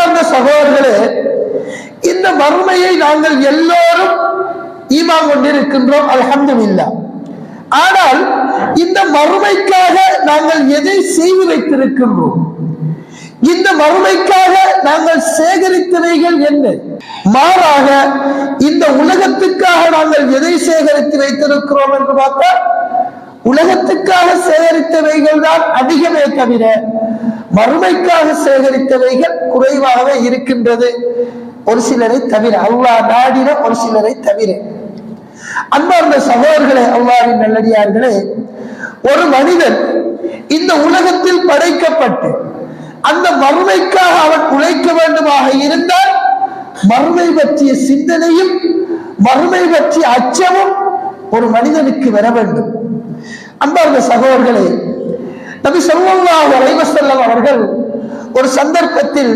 அன்பார்ந்த சகோதரர்களே, இந்த மறுமையை நாங்கள் எல்லோரும் ஈமான் கொண்டிருக்கின்றோம், அல்ஹம்துலில்லாஹ். ஆனால் இந்த மறுமைக்காக நாங்கள் எதை செய்து வைத்திருக்கின்றோம்? இந்த மறுமைக்காக நாங்கள் சேகரித்தவைகள் என்ன? மாறாக இந்த உலகத்துக்காக நாங்கள் எதை சேகரித்து வைத்திருக்கிறோம் என்று பார்த்தால் உலகத்துக்காக சேகரித்தவைகள் தான் அதிகமே தவிர மறுமைக்காக சேகரித்தவைகள் குறைவாகவே இருக்கின்றது, ஒரு சிலரை தவிர, அல்லாஹ் நாடின ஒரு சிலரை தவிர. அன்பார்ந்த சகோதரர்களே, அல்லாஹ்வின் நல்லடியார்களே, ஒரு மனிதன் இந்த உலகத்தில் படைக்கப்பட்டு அந்த மறுமைக்காக அவன் உழைக்க வேண்டுமாக இருந்தால் மறுமை பற்றிய சிந்தனையும் மறுமை பற்றிய அச்சமும் ஒரு மனிதனுக்கு வர வேண்டும். அன்பார்ந்த சகோதரர்களே, நபி ஸல்லல்லாஹு அலைஹி வஸல்லம் அவர்கள் ஒரு சந்தர்ப்பத்தில்